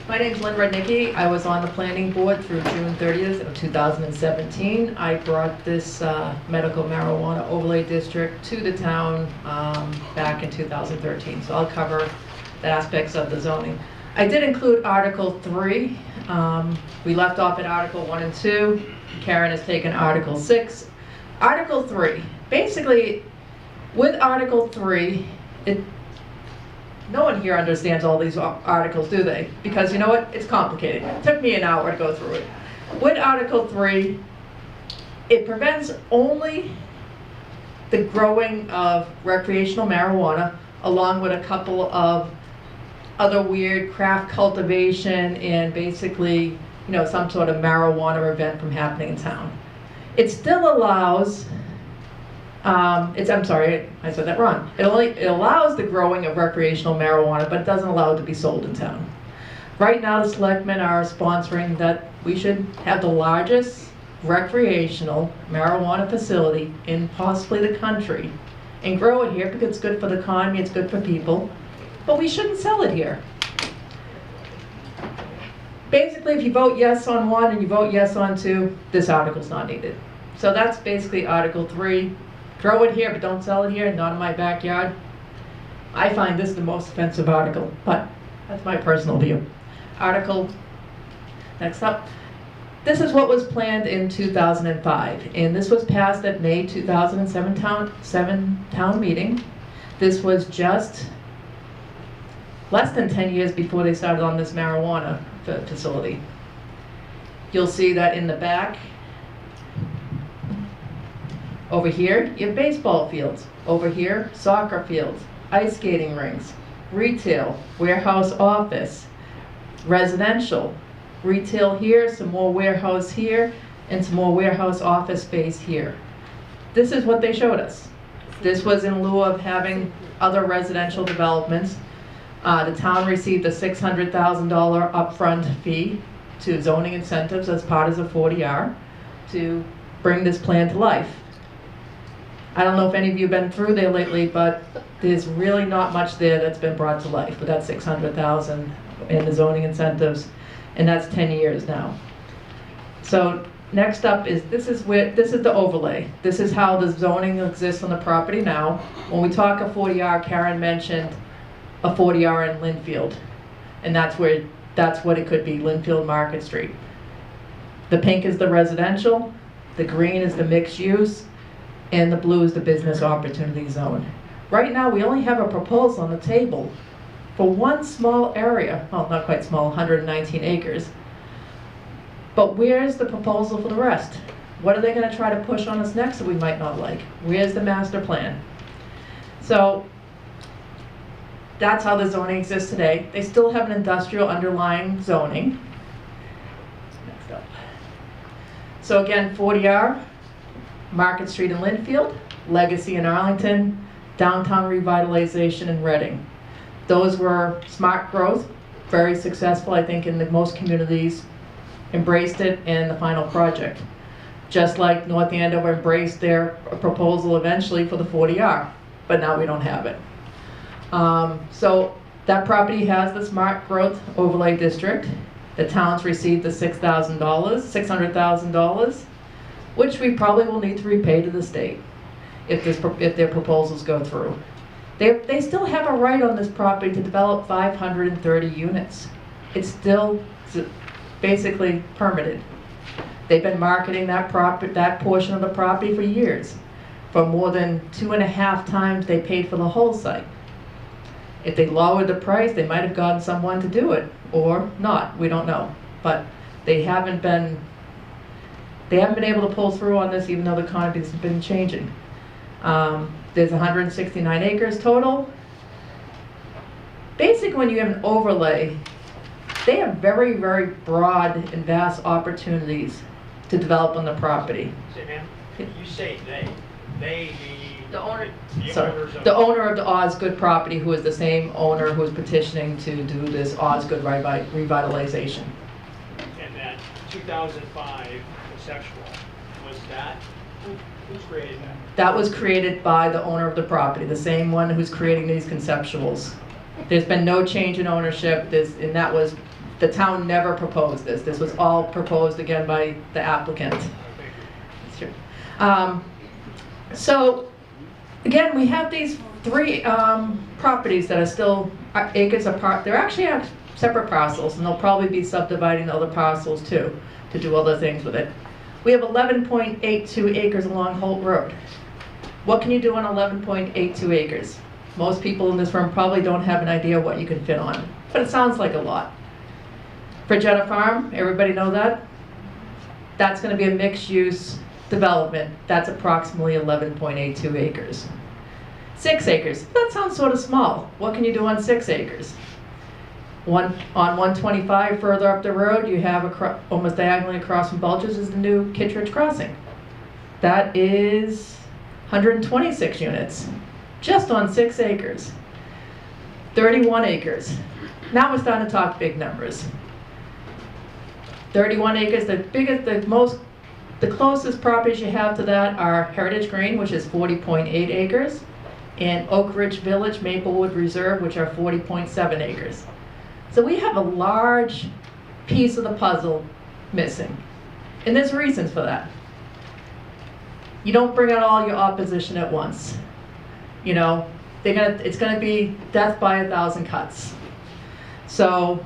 My name's Lynn Rudnicki. I was on the planning board through June 30th of 2017. I brought this medical marijuana overlay district to the town back in 2013. So I'll cover the aspects of the zoning. I did include Article 3. We left off at Article 1 and 2. Karen has taken Article 6. Article 3, basically with Article 3, no one here understands all these articles, do they? Because you know what? It's complicated. It took me an hour to go through it. With Article 3, it prevents only the growing of recreational marijuana, along with a couple of other weird craft cultivation and basically, you know, some sort of marijuana event from happening in town. It still allows I'm sorry, I said that wrong. It allows the growing of recreational marijuana, but it doesn't allow it to be sold in town. Right now, the selectmen are sponsoring that we should have the largest recreational marijuana facility in possibly the country and grow it here because it's good for the economy, it's good for people, but we shouldn't sell it here. Basically, if you vote yes on 1 and you vote yes on 2, this article's not needed. So that's basically Article 3. Grow it here, but don't sell it here, not in my backyard. I find this the most offensive article, but that's my personal view. Article, next up. This is what was planned in 2005, and this was passed at May 2007 town meeting. This was just less than 10 years before they started on this marijuana facility. You'll see that in the back. Over here, you have baseball fields. Over here, soccer fields, ice skating rinks, retail, warehouse office, residential, retail here, some more warehouse here, and some more warehouse office space here. This is what they showed us. This was in lieu of having other residential developments. The town received a $600,000 upfront fee to zoning incentives as part of the 40R to bring this plan to life. I don't know if any of you have been through there lately, but there's really not much there that's been brought to life with that $600,000 in the zoning incentives, and that's 10 years now. So next up is, this is the overlay. This is how the zoning exists on the property now. When we talk a 40R, Karen mentioned a 40R in Linfield, and that's what it could be, Linfield Market Street. The pink is the residential, the green is the mixed use, and the blue is the business opportunity zone. Right now, we only have a proposal on the table for one small area, well, not quite small, 119 acres. But where's the proposal for the rest? What are they gonna try to push on us next that we might not like? Where's the master plan? So that's how the zoning exists today. They still have an industrial underlying zoning. Next up. So again, 40R, Market Street in Linfield, Legacy in Arlington, downtown revitalization in Reading. Those were smart growth, very successful. I think in most communities embraced it in the final project. Just like North Andover embraced their proposal eventually for the 40R, but now we don't have it. So that property has the smart growth overlay district. The town's received the $600,000, which we probably will need to repay to the state if their proposals go through. They still have a right on this property to develop 530 units. It's still basically permitted. They've been marketing that portion of the property for years. For more than 2.5 times they paid for the whole site. If they lowered the price, they might have gotten someone to do it, or not, we don't know. But they haven't been able to pull through on this, even though the economy's been changing. There's 169 acres total. Basically, when you have an overlay, they have very, very broad and vast opportunities to develop on the property. Say, ma'am, you say they The owner, the sorry, owners of the owner of the Osgood property, who is the same owner who is petitioning to do this Osgood revitalization. And that 2005 conceptual, was that, who's created that? That was created by the owner of the property, the same one who's creating these conceptuals. There's been no change in ownership, and that The town never proposed this. This was all proposed again by the applicant. Thank you. So, again, we have these three properties that are still acres apart. They're actually separate parcels, and they'll probably be subdividing the other parcels too, to do other things with it. We have 11.82 acres along Holt Road. What can you do on 11.82 acres? Most people in this room probably don't have an idea what you can fit on it, but it sounds like a lot. Fregetta Farm, everybody know that? That's going to be a mixed-use development. That's approximately 11.82 acres. 6 acres, that sounds sort of small. What can you do on 6 acres? On 125 further up the road, you have almost diagonally across from Bulges is the new Kittredge Crossing. That is 126 units, just on 6 acres. 31 acres. Now we're starting to talk big numbers. 31 acres, the closest properties you have to that are Heritage Green, which is 40.8 acres, and Oak Ridge Village, Maplewood Reserve, which are 40.7 acres. So we have a large piece of the puzzle missing. And there's reasons for that. You don't bring out all your opposition at once. You know, it's gonna be death by 1,000 cuts. So,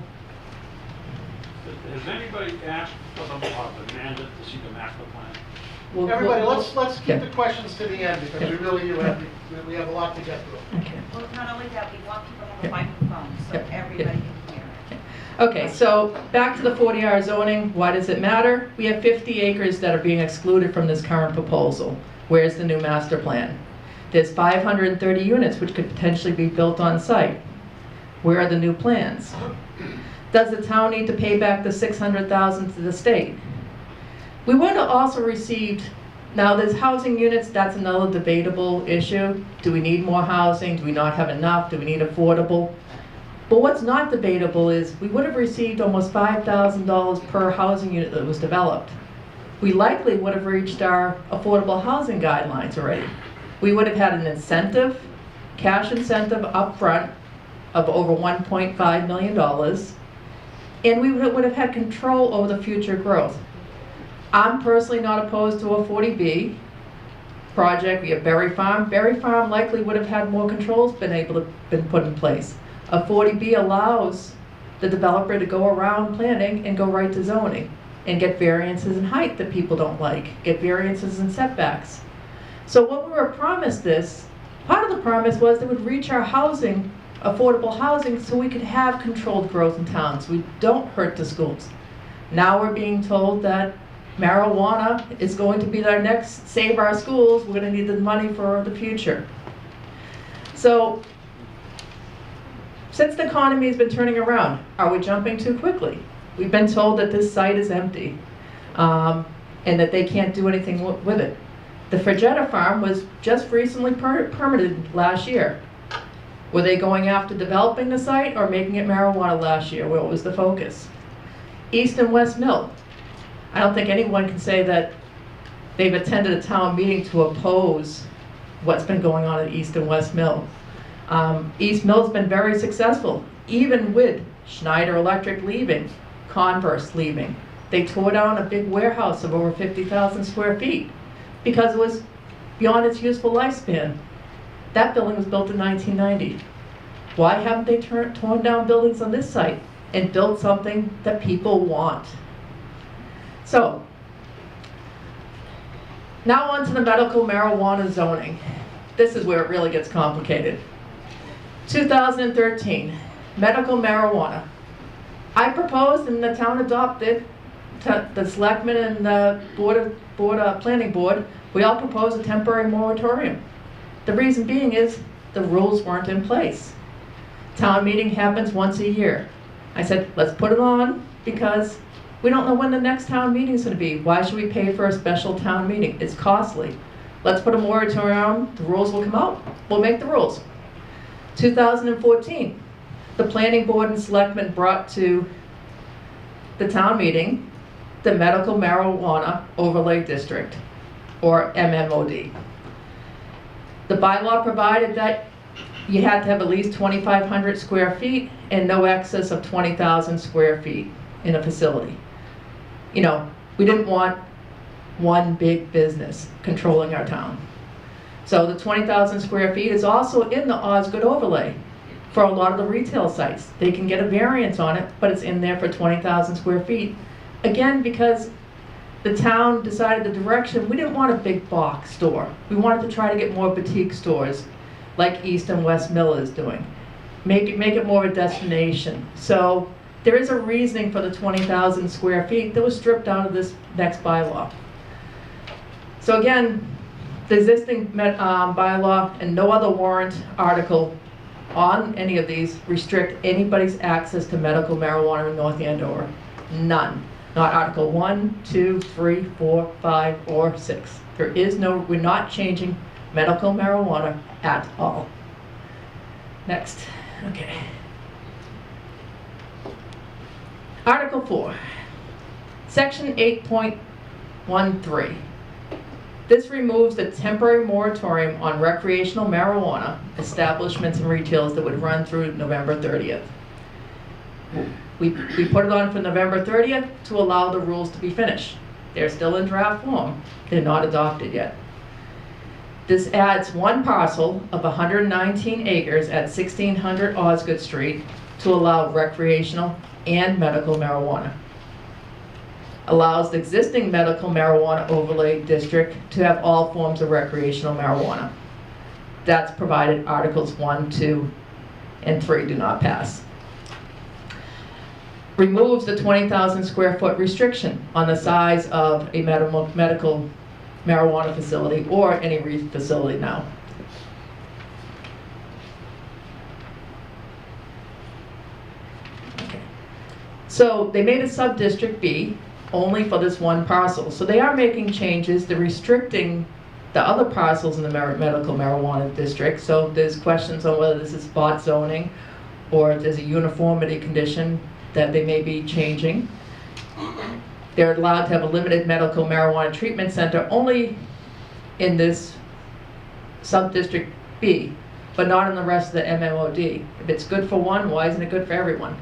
has anybody asked for them or demanded to see the master plan? Everybody, let's keep yeah. the questions to the end, because Yeah. we really do have, we have a lot to get through. Okay. Well, not only that, we want people to have Yeah. a microphone, so Yeah. everybody Yeah. can hear it. Okay, so back to the 40R zoning, why does it matter? We have 50 acres that are being excluded from this current proposal. Where's the new master plan? There's 530 units which could potentially be built on site. Where are the new plans? Does the town need to pay back the $600,000 to the state? We would have also received, now there's housing units, that's another debatable issue. Do we need more housing? Do we not have enough? Do we need affordable? But what's not debatable is we would have received almost $5,000 per housing unit that was developed. We likely would have reached our affordable housing guidelines already. We would have had an incentive, cash incentive up front of over $1.5 million, and we would have had control over the future growth. I'm personally not opposed to a 40B project. We have Berry Farm. Berry Farm likely would have had more controls been put in place. A 40B allows the developer to go around planning and go right to zoning and get variances in height that people don't like, get variances in setbacks. So when we were promised this, part of the promise was that we'd reach our housing, affordable housing, so we could have controlled growth in towns. We don't hurt the schools. Now we're being told that marijuana is going to be our next save our schools. We're going to need the money for the future. So since the economy has been turning around, are we jumping too quickly? We've been told that this site is empty and that they can't do anything with it. The Fregetta Farm was just recently permitted last year. Were they going after developing the site or making it marijuana last year? What was the focus? East and West Mill. I don't think anyone can say that they've attended a town meeting to oppose what's been going on at East and West Mill. East Mill's been very successful, even with Schneider Electric leaving, Converse leaving. They tore down a big warehouse of over 50,000 square feet because it was beyond its useful lifespan. That building was built in 1990. Why haven't they torn down buildings on this site and built something that people want? So, now on to the medical marijuana zoning. This is where it really gets complicated. 2013, medical marijuana. I proposed and the town adopted, the selectmen and the planning board, we all proposed a temporary moratorium. The reason being is the rules weren't in place. Town meeting happens once a year. I said, let's put it on because we don't know when the next town meeting is going to be. Why should we pay for a special town meeting? It's costly. Let's put a moratorium, the rules will come out, we'll make the rules. 2014, the planning board and selectmen brought to the town meeting the Medical Marijuana Overlay District, or MMOD. The bylaw provided that you had to have at least 2,500 square feet and no excess of 20,000 square feet in a facility. You know, we didn't want one big business controlling our town. So the 20,000 square feet is also in the Osgood overlay for a lot of the retail sites. They can get a variance on it, but it's in there for 20,000 square feet. Again, because the town decided the direction, we didn't want a big box store. We wanted to try to get more boutique stores like East and West Mill is doing. Make it more of a destination. So there is a reasoning for the 20,000 square feet that was stripped out of this next bylaw. So again, the existing bylaw and no other warrant article on any of these restrict anybody's access to medical marijuana in North Andover. None. Not Article 1, 2, 3, 4, 5, or 6. There is no, we're not changing medical marijuana at all. Next. Okay. Article 4. Section 8.13. This removes the temporary moratorium on recreational marijuana establishments and retailers that would run through November 30th. We put it on for November 30th to allow the rules to be finished. They're still in draft form. They're not adopted yet. This adds one parcel of 119 acres at 1600 Osgood Street to allow recreational and medical marijuana. Allows the existing medical marijuana overlay district to have all forms of recreational marijuana. That's provided Articles 1, 2, and 3 do not pass. Removes the 20,000 square foot restriction on the size of a medical marijuana facility or any facility now. Okay. So they made a sub-district B only for this one parcel. So they are making changes. They're restricting the other parcels in the medical marijuana district. So there's questions on whether this is spot zoning or if there's a uniformity condition that they may be changing. They're allowed to have a limited medical marijuana treatment center only in this sub-district B, but not in the rest of the MMOD. If it's good for one, why isn't it good for everyone?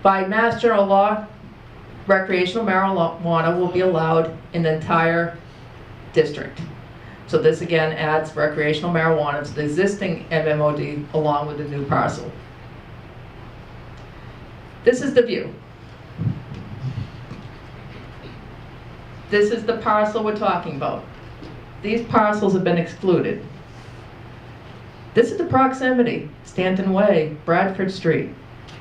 By Mass General Law, recreational marijuana will be allowed in the entire district. So this again adds recreational marijuana to the existing MMOD along with the new parcel. This is the view. This is the parcel we're talking about. These parcels have been excluded. This is the proximity. Stanton Way, Bradford Street,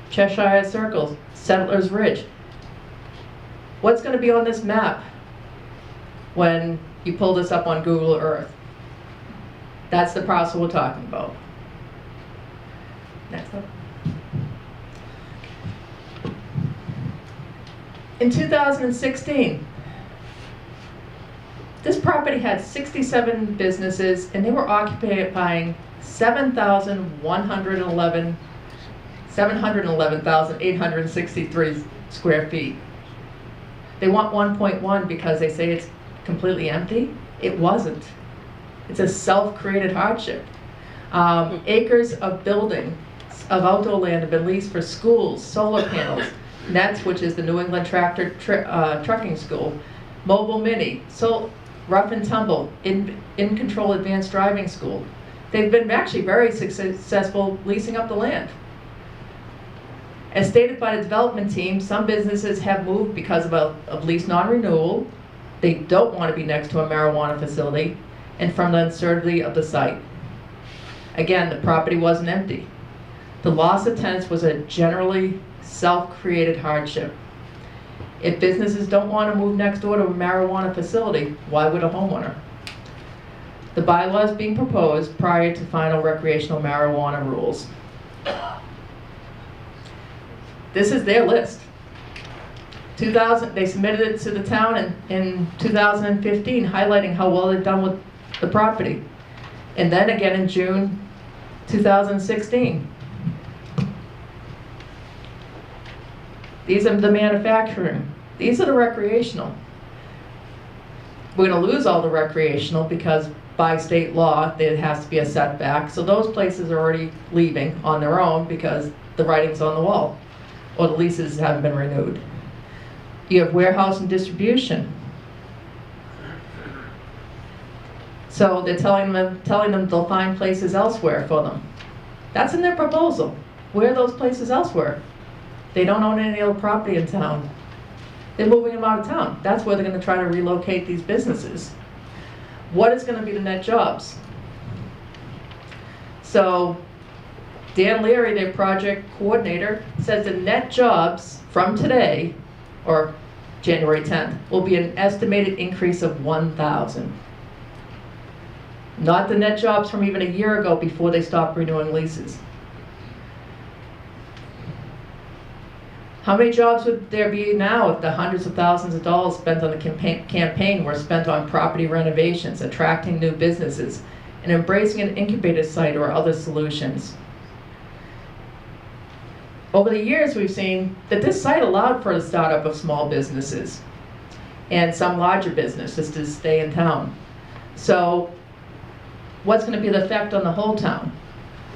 Cheshire Circle, Settlers Ridge. What's going to be on this map when you pull this up on Google Earth? That's the parcel we're talking about. Next up. In 2016, this property had 67 businesses and they were occupying 711,863 square feet. They want 1.1 because they say it's completely empty. It wasn't. It's a self-created hardship. Acres of building, of outdoor land have been leased for schools, solar panels, NETS, which is the New England Tractor Trucking School, Mobile Mini, so Rough and Tumble, In Control Advanced Driving School. They've been actually very successful leasing up the land. As stated by the development team, some businesses have moved because of lease non-renewal. They don't want to be next to a marijuana facility, and from the uncertainty of the site. Again, the property wasn't empty. The loss of tenants was a generally self-created hardship. If businesses don't want to move next door to a marijuana facility, why would a homeowner? The bylaw is being proposed prior to final recreational marijuana rules. This is their list. They submitted it to the town in 2015, highlighting how well they've done with the property. And then again in June 2016. These are the manufacturing. These are the recreational. We're going to lose all the recreational because by state law, there has to be a setback. So those places are already leaving on their own because the writing's on the wall, or the leases haven't been renewed. You have warehouse and distribution. So they're telling them they'll find places elsewhere for them. That's in their proposal. Where are those places elsewhere? They don't own any other property in town. They're moving them out of town. That's where they're going to try to relocate these businesses. What is going to be the net jobs? So Dan Leary, their project coordinator, says the net jobs from today, or January 10th, will be an estimated increase of 1,000. Not the net jobs from even a year ago before they stopped renewing leases. How many jobs would there be now if the hundreds of thousands of dollars spent on the campaign were spent on property renovations, attracting new businesses, and embracing an incubator site or other solutions? Over the years, we've seen that this site allowed for the startup of small businesses and some larger businesses to stay in town. So what's going to be the effect on the whole town?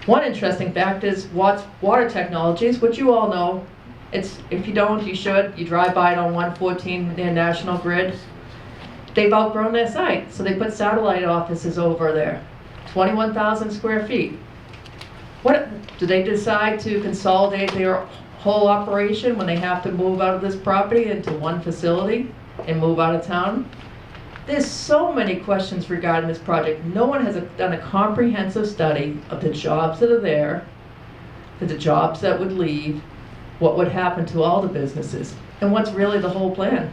One interesting fact is water technologies, which you all know. If you don't, you should. You drive by it on 114 near National Grid. They've outgrown their site, so they put satellite offices over there. 21,000 square feet. What do they decide to consolidate their whole operation when they have to move out of this property into one facility and move out of town? There's so many questions regarding this project. No one has done a comprehensive study of the jobs that are there, the jobs that would leave, what would happen to all the businesses, and what's really the whole plan.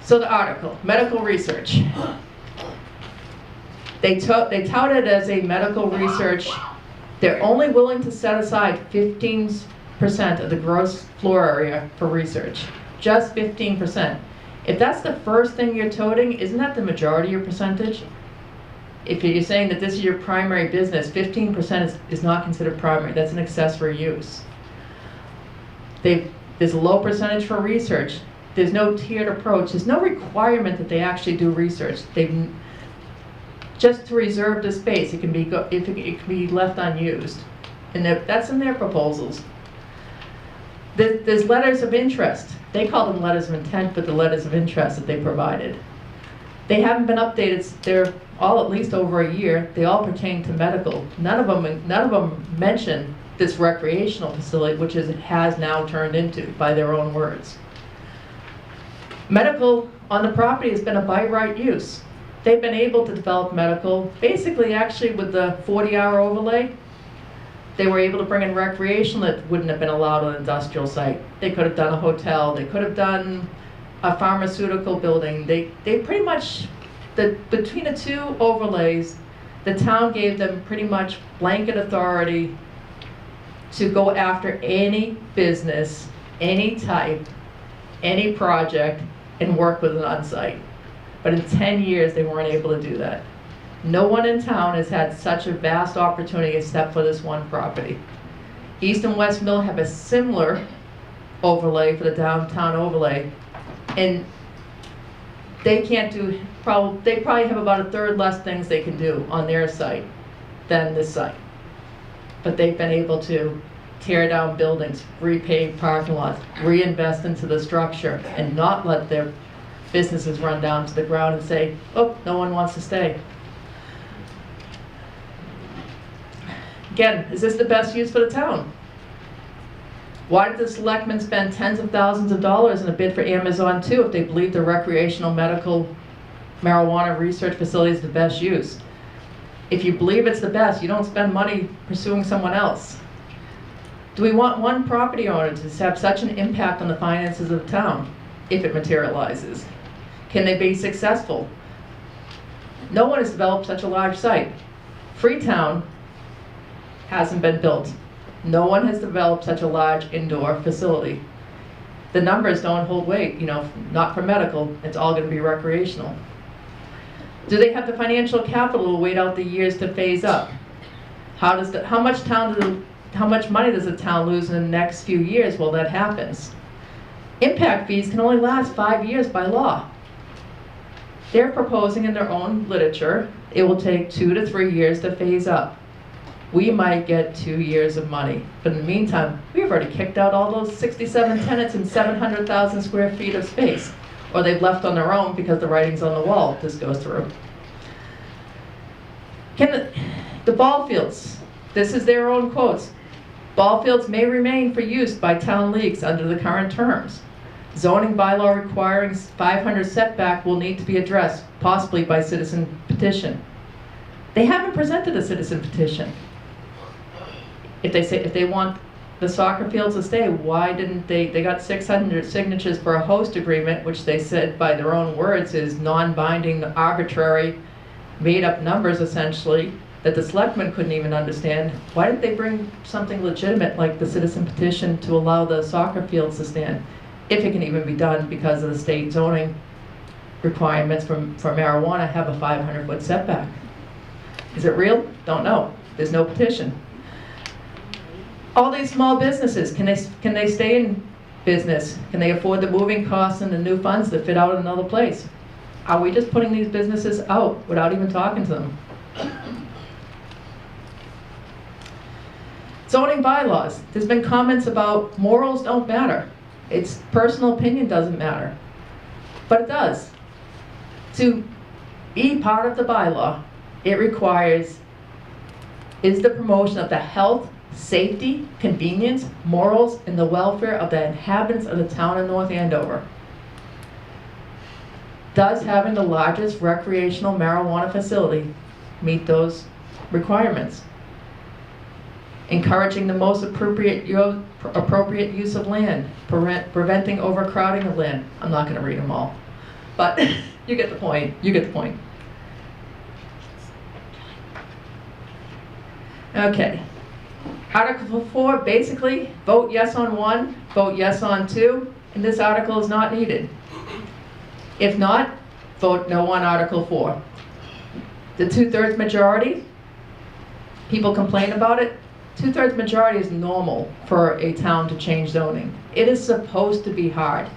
So the article, medical research. They tout it as a medical research. They're only willing to set aside 15% of the gross floor area for research. Just 15%. If that's the first thing you're toting, isn't that the majority of your percentage? If you're saying that this is your primary business, 15% is not considered primary. That's an accessory use. There's a low percentage for research. There's no tiered approach. There's no requirement that they actually do research. Just to reserve the space, it can be left unused, and that's in their proposals. There's letters of interest. They call them letters of intent, but the letters of interest that they provided. They haven't been updated. They're all at least over a year. They all pertain to medical. None of them mention this recreational facility, which it has now turned into by their own words. Medical on the property has been a by right use. They've been able to develop medical, basically actually with the 40-hour overlay. They were able to bring in recreational that wouldn't have been allowed on an industrial site. They could have done a hotel. They could have done a pharmaceutical building. They pretty much, between the two overlays, the town gave them pretty much blanket authority to go after any business, any type, any project, and work with it on site. But in 10 years, they weren't able to do that. No one in town has had such a vast opportunity except for this one property. East and West Mill have a similar overlay for the downtown overlay, and they can't do, they probably have about a third less things they can do on their site than this site. But they've been able to tear down buildings, repave parking lots, reinvest into the structure, and not let their businesses run down to the ground and say, oh, no one wants to stay. Again, is this the best use for the town? Why did the selectmen spend tens of thousands of dollars in a bid for Amazon 2 if they believe the recreational medical marijuana research facility is the best use? If you believe it's the best, you don't spend money pursuing someone else. Do we want one property owner to have such an impact on the finances of the town if it materializes? Can they be successful? No one has developed such a large site. Freetown hasn't been built. No one has developed such a large indoor facility. The numbers don't hold weight, not for medical, it's all going to be recreational. Do they have the financial capital to wait out the years to phase up? How much money does the town lose in the next few years while that happens? Impact fees can only last 5 years by law. They're proposing in their own literature, it will take 2 to 3 years to phase up. We might get 2 years of money, but in the meantime, we've already kicked out all those 67 tenants and 700,000 square feet of space, or they've left on their own because the writing's on the wall if this goes through. The ball fields, this is their own quotes. Ball fields may remain for use by town leagues under the current terms. Zoning bylaw requiring 500 setback will need to be addressed, possibly by citizen petition. They haven't presented a citizen petition. If they want the soccer fields to stay, why didn't they got 600 signatures for a host agreement, which they said by their own words is non-binding, arbitrary, made-up numbers essentially, that the selectmen couldn't even understand. Why didn't they bring something legitimate like the citizen petition to allow the soccer fields to stand? If it can even be done because of the state zoning requirements for marijuana have a 500-foot setback. Is it real? Don't know. There's no petition. All these small businesses, can they stay in business? Can they afford the moving costs and the new funds to fit out in another place? Are we just putting these businesses out without even talking to them? Zoning bylaws. There's been comments about morals don't matter. It's personal opinion doesn't matter. But it does. To be part of the bylaw, it requires is the promotion of the health, safety, convenience, morals, and the welfare of the inhabitants of the town of North Andover. Does having the largest recreational marijuana facility meet those requirements? Encouraging the most appropriate use of land, preventing overcrowding of land. I'm not going to read them all, but you get the point. You get the point. Okay. Article 4, basically, vote yes on 1, vote yes on 2, and this article is not needed. If not, vote no on Article 4. The 2/3 majority, people complain about it. 2/3 majority is normal for a town to change zoning. It is supposed to be hard.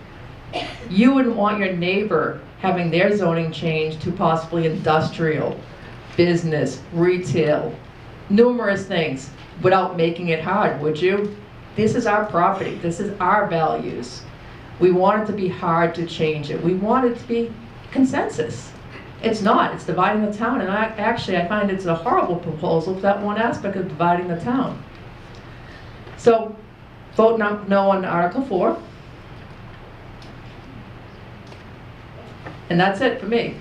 You wouldn't want your neighbor having their zoning changed to possibly industrial, business, retail, numerous things without making it hard, would you? This is our property. This is our values. We want it to be hard to change it. We want it to be consensus. It's not. It's dividing the town, and I find it's a horrible proposal for that one aspect of dividing the town. So, vote no on Article 4. And that's it for me.